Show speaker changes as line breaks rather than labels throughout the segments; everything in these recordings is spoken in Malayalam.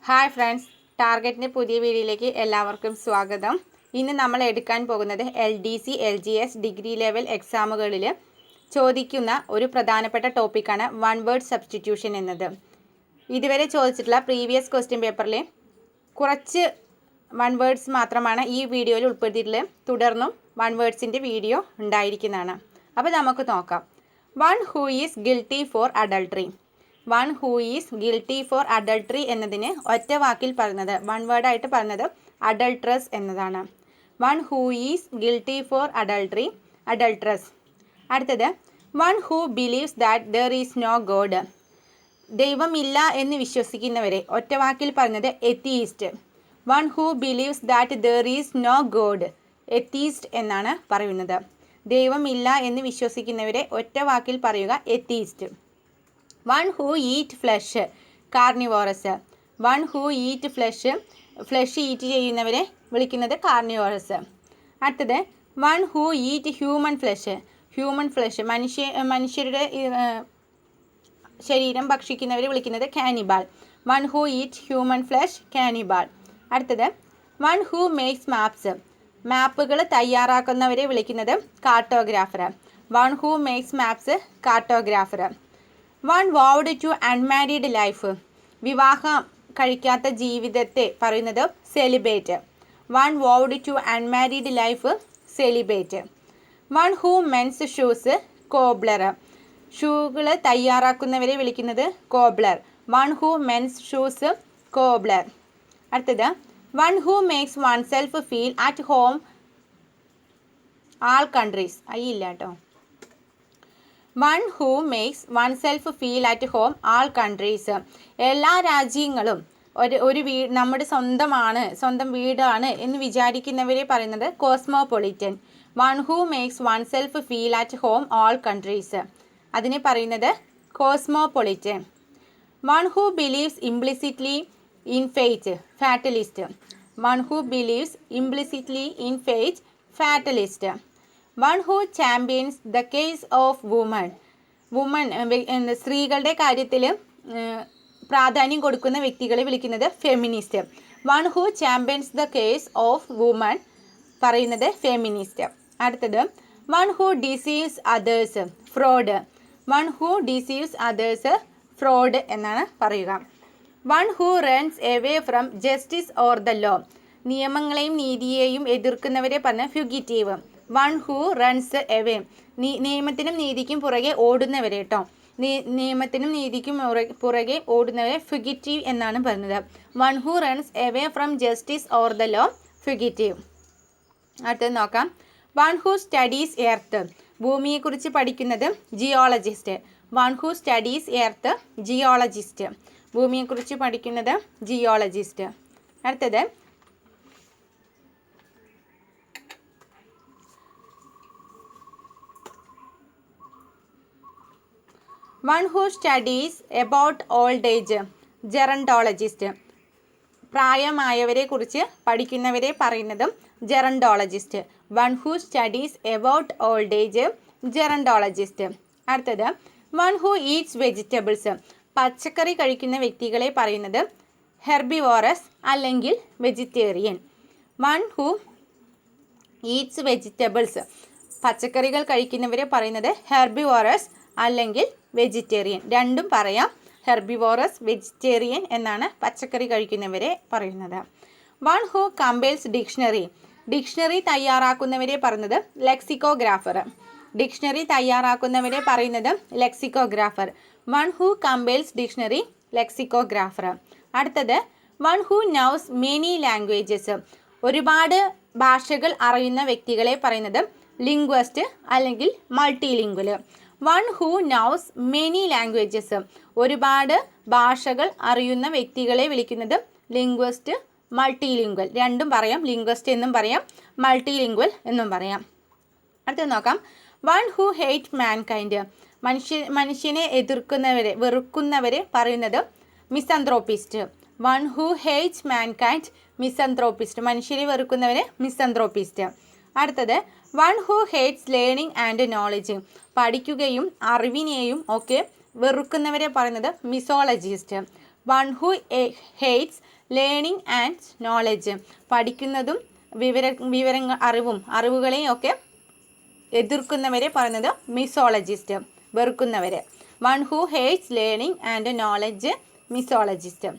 ഹായ് ഫ്രണ്ട്സ്, ടാർഗറ്റിൻ്റെ പുതിയ വീഡിയോയിലേക്ക് എല്ലാവർക്കും സ്വാഗതം. ഇന്ന് നമ്മൾ എടുക്കാൻ പോകുന്നത് LDC LGS ഡിഗ്രി ലെവൽ എക്സാമുകളിൽ ചോദിക്കുന്ന ഒരു പ്രധാനപ്പെട്ട ടോപ്പിക്കാണ് വൺ വേർഡ് സബ്സ്റ്റിറ്റ്യൂഷൻ എന്നത്. ഇതുവരെ ചോദിച്ചിട്ടുള്ള പ്രീവിയസ് ക്വസ്റ്റ്യൻ പേപ്പറിൽ കുറച്ച് വൺ വേർഡ്സ് മാത്രമാണ് ഈ വീഡിയോയിൽ ഉൾപ്പെടുത്തിയിട്ടുള്ളത്. തുടർന്നും വൺ വേർഡ്സിൻ്റെ വീഡിയോ ഉണ്ടായിരിക്കുന്നതാണ്. അപ്പോൾ നമുക്ക് നോക്കാം. One who is guilty for adultery. One who is guilty for adultery എന്നതിന് ഒറ്റ വാക്കിൽ പറഞ്ഞത്, വൺ വേർഡായിട്ട് പറഞ്ഞത് അഡൾട്രസ് എന്നതാണ്. One who is guilty for adultery, adulteress. അടുത്തത് one who believes that there is no God. ദൈവമില്ല എന്ന് വിശ്വസിക്കുന്നവരെ ഒറ്റ വാക്കിൽ പറഞ്ഞത് atheist. One who believes that there is no God, atheist എന്നാണ് പറയുന്നത്. ദൈവമില്ല എന്ന് വിശ്വസിക്കുന്നവരെ ഒറ്റ വാക്കിൽ പറയുക atheist. One who eat flush, carnivorous. One who eat flesh, flesh eat ചെയ്യുന്നവരെ വിളിക്കുന്നത് കാർണിവോറസ്. അടുത്തത് one who eat human flesh, human flesh മനുഷ്യരുടെ ശരീരം ഭക്ഷിക്കുന്നവരെ വിളിക്കുന്നത് cannibal. One who eat human flesh, cannibal. അടുത്തത് വൺ ഹൂ മേക്സ് മാപ്സ്, മാപ്പുകൾ തയ്യാറാക്കുന്നവരെ വിളിക്കുന്നത് cartographer. One who makes maps, cartographer. One vowed to unmarried life, വിവാഹം കഴിക്കാത്ത ജീവിതത്തെ പറയുന്നത് celibate. One vowed to unmarried life, celibate. One who mends shoes, cobbler. ഷൂകൾ തയ്യാറാക്കുന്നവരെ വിളിക്കുന്നത് cobbler. One who mends shoes, cobbler. അടുത്തത് one who makes oneself feel at home all countries. അയ്യില്ല കേട്ടോ. One who makes oneself feel at home all countries. എല്ലാ രാജ്യങ്ങളും ഒരു നമ്മുടെ സ്വന്തമാണ്, സ്വന്തം വീടാണ് എന്ന് വിചാരിക്കുന്നവരെ പറയുന്നത് cosmopolitan. One who makes oneself feel at home all countries, അതിനെ പറയുന്നത് cosmopolitan. One who believes implicitly in faith, fatalist. One who believes implicitly in faith, fatalist. One who champions the case of woman, സ്ത്രീകളുടെ കാര്യത്തിൽ പ്രാധാന്യം കൊടുക്കുന്ന വ്യക്തികളെ വിളിക്കുന്നത് feminist. One who champions the case of woman പറയുന്നത് ഫെമിനിസ്റ്റ്. അടുത്തത് one who deceives others, fraud. One who deceives others, fraud എന്നാണ് പറയുക. One who runs away from justice or the law, നിയമങ്ങളെയും നീതിയെയും എതിർക്കുന്നവരെ പറഞ്ഞ fugitive. One who runs away, നിയമത്തിനും നീതിക്കും പുറകെ ഓടുന്നവരെ കേട്ടോ. നിയമത്തിനും നീതിക്കും പുറകെ ഓടുന്നവരെ ഫ്യൂഗിറ്റീവ് എന്നാണ് പറയുന്നത്. One who runs away from justice or the law, fugitive. അടുത്തത് നോക്കാം. വൺ ഹൂ സ്റ്റഡീസ് എർത്ത്, ഭൂമിയെക്കുറിച്ച് പഠിക്കുന്നത് geologist. One who studies earth, geologist. ഭൂമിയെക്കുറിച്ച് പഠിക്കുന്നത് ജിയോളജിസ്റ്റ്. അടുത്തത് one who studies about old age, gerontologist. പ്രായമായവരെ കുറിച്ച് പഠിക്കുന്നവരെ പറയുന്നതും gerontologist. One who studies about old age, gerontologist. അടുത്തത് വൺ ഹൂ ഈറ്റ്സ് വെജിറ്റബിൾസ്, പച്ചക്കറി കഴിക്കുന്ന വ്യക്തികളെ പറയുന്നത് ഹെർബിവോറസ് അല്ലെങ്കിൽ vegetarian. One who Eats vegetables, പച്ചക്കറികൾ കഴിക്കുന്നവരെ പറയുന്നത് ഹെർബിവോറസ് അല്ലെങ്കിൽ വെജിറ്റേറിയൻ. രണ്ടും പറയാം, ഹെർബിവോറസ്, വെജിറ്റേറിയൻ എന്നാണ് പച്ചക്കറി കഴിക്കുന്നവരെ പറയുന്നത്. One who compiles dictionary, dictionary തയ്യാറാക്കുന്നവരെ പറയുന്നത് ലെക്സിക്കോഗ്രാഫർ. ഡിക്ഷണറി തയ്യാറാക്കുന്നവരെ പറയുന്നത് lexicographer. One who compiles dictionary, lexicographer. അടുത്തത് one who knows many languages, ഒരുപാട് ഭാഷകൾ അറിയുന്ന വ്യക്തികളെ പറയുന്നത് ലിംഗ്വസ്റ്റ് അല്ലെങ്കിൽ multilingual. One who knows many languages, ഒരുപാട് ഭാഷകൾ അറിയുന്ന വ്യക്തികളെ വിളിക്കുന്നത് ലിംഗ്വസ്റ്റ്, മൾട്ടിലിംഗ്വൽ. രണ്ടും പറയാം, ലിംഗ്വസ്റ്റ് എന്നും പറയാം, മൾട്ടിലിംഗ്വൽ എന്നും പറയാം. അടുത്തത് നോക്കാം. വൺ ഹൂ ഹേറ്റ് മാൻകൈൻഡ്, മനുഷ്യനെ എതിർക്കുന്നവരെ, വെറുക്കുന്നവരെ പറയുന്നത് misanthropist. One who hates mankind, misanthropist. മനുഷ്യരെ വെറുക്കുന്നവരെ മിസന്ത്രോപ്പിസ്റ്റ്. അടുത്തത് one who hates learning and knowledge, പഠിക്കുകയും അറിവിനെയും ഒക്കെ വെറുക്കുന്നവരെ പറയുന്നത് misologist. One who hates learning and knowledge, പഠിക്കുന്നതും അറിവുകളെയും ഒക്കെ എതിർക്കുന്നവരെ പറയുന്നത് മിസോളജിസ്റ്റ്, വെറുക്കുന്നവരെ. One who hates learning and knowledge, misologist.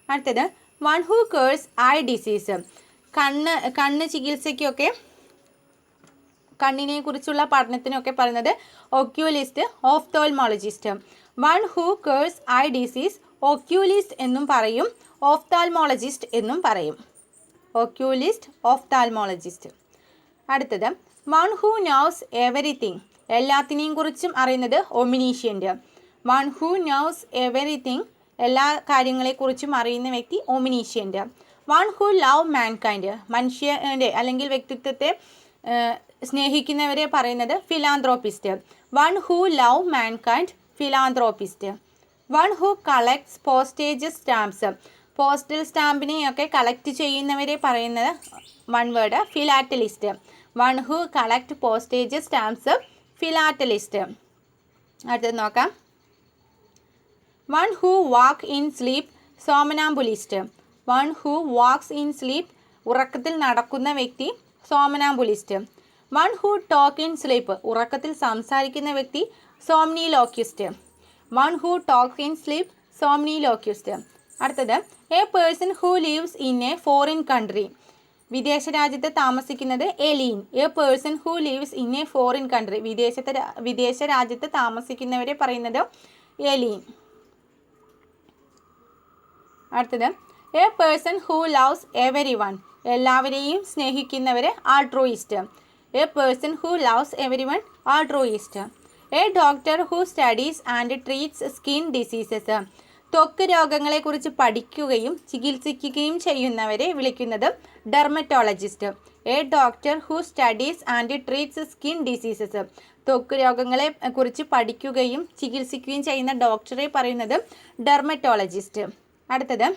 അടുത്തത് one who cures eye disease, കണ്ണ് ചികിത്സയ്ക്കൊക്കെ കണ്ണിനെ കുറിച്ചുള്ള പഠനത്തിനൊക്കെ പറയുന്നത് oculist, ophthalmologist. One who cures eye disease oculist എന്നും പറയും, ഓഫ്താൽമോളജിസ്റ്റ് എന്നും പറയും. Oculist, ophthalmologist. അടുത്തത് വൺ ഹൂ നോസ് എവറിത്തിങ്, എല്ലാത്തിനെയും കുറിച്ചും അറിയുന്നത് omniscient. One who knows everything, എല്ലാ കാര്യങ്ങളെക്കുറിച്ചും അറിയുന്ന വ്യക്തി omniscient. One who love mankind, മനുഷ്യൻ്റെ അല്ലെങ്കിൽ വ്യക്തിത്വത്തെ സ്നേഹിക്കുന്നവരെ പറയുന്നത് philanthropist. One who love mankind, philanthropist. One who collects postage stamps, postal സ്റ്റാമ്പിനെയൊക്കെ കളക്ട് ചെയ്യുന്നവരെ പറയുന്നത് one word philatelist. One who collect postage stamps, philatelist. അടുത്തത് നോക്കാം. One who walk in sleep, somnambulist. One who walks in sleep, ഉറക്കത്തിൽ നടക്കുന്ന വ്യക്തി somnambulist. One who talk in sleep, ഉറക്കത്തിൽ സംസാരിക്കുന്ന വ്യക്തി somniloquist. One who talk in sleep, somniloquist. അടുത്തത് a person who lives in a foreign country, വിദേശ രാജ്യത്ത് താമസിക്കുന്നത് alien. A person who lives in a foreign country, വിദേശ രാജ്യത്ത് താമസിക്കുന്നവരെ പറയുന്നത് എലീൻ. അടുത്തത് a person who loves everyone, എല്ലാവരെയും സ്നേഹിക്കുന്നവരെ altruist. A person who loves everyone, altruist. A doctor who studies and treats skin diseases, ത്വക്ക് രോഗങ്ങളെക്കുറിച്ച് പഠിക്കുകയും ചികിത്സിക്കുകയും ചെയ്യുന്നവരെ വിളിക്കുന്നത് dermatologist. A doctor who studies and treats skin diseases, ത്വക്ക് രോഗങ്ങളെ കുറിച്ച് പഠിക്കുകയും ചികിത്സിക്കുകയും ചെയ്യുന്ന ഡോക്ടറെ പറയുന്നത് ഡെർമറ്റോളജിസ്റ്റ്. അടുത്തത്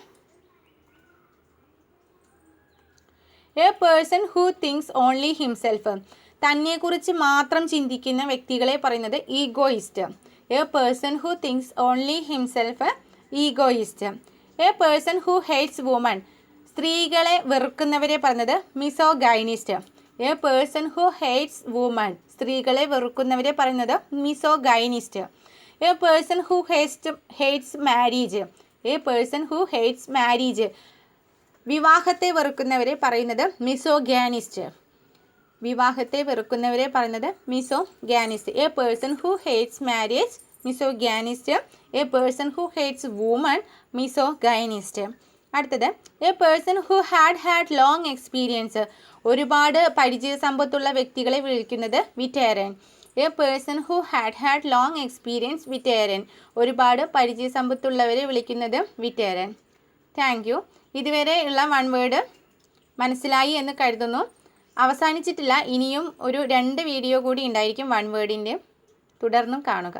a person who thinks only himself, തന്നെക്കുറിച്ച് മാത്രം ചിന്തിക്കുന്ന വ്യക്തികളെ പറയുന്നത് egoist. A person who thinks only himself, egoist. A person who hates woman, സ്ത്രീകളെ വെറുക്കുന്നവരെ പറയുന്നത് misogynist. A person who hates woman, സ്ത്രീകളെ വെറുക്കുന്നവരെ പറയുന്നത് misogynist. A person who hates marriage, a person who hates marriage, വിവാഹത്തെ വെറുക്കുന്നവരെ പറയുന്നത് മിസോഗ്യാനിസ്റ്റ്. വിവാഹത്തെ വെറുക്കുന്നവരെ പറയുന്നത് misogynist. A person who hates marriage, misogynist. A person who hates woman, മിസോഗൈനിസ്റ്റ്. അടുത്തത് a person who had long experience, ഒരുപാട് പരിചയസമ്പത്തുള്ള വ്യക്തികളെ വിളിക്കുന്നത് veteran. A person who had long experience, veteran, ഒരുപാട് പരിചയസമ്പത്തുള്ളവരെ വിളിക്കുന്നത് വിറ്റേരൻ. Thank you. ഇതുവരെ ഉള്ള വൺ വേർഡ് മനസ്സിലായി എന്ന് കരുതുന്നു. അവസാനിച്ചിട്ടില്ല, ഇനിയും ഒരു 2 വീഡിയോ കൂടി ഉണ്ടായിരിക്കും വൺ വേർഡിൻ്റെ. തുടർന്നും കാണുക.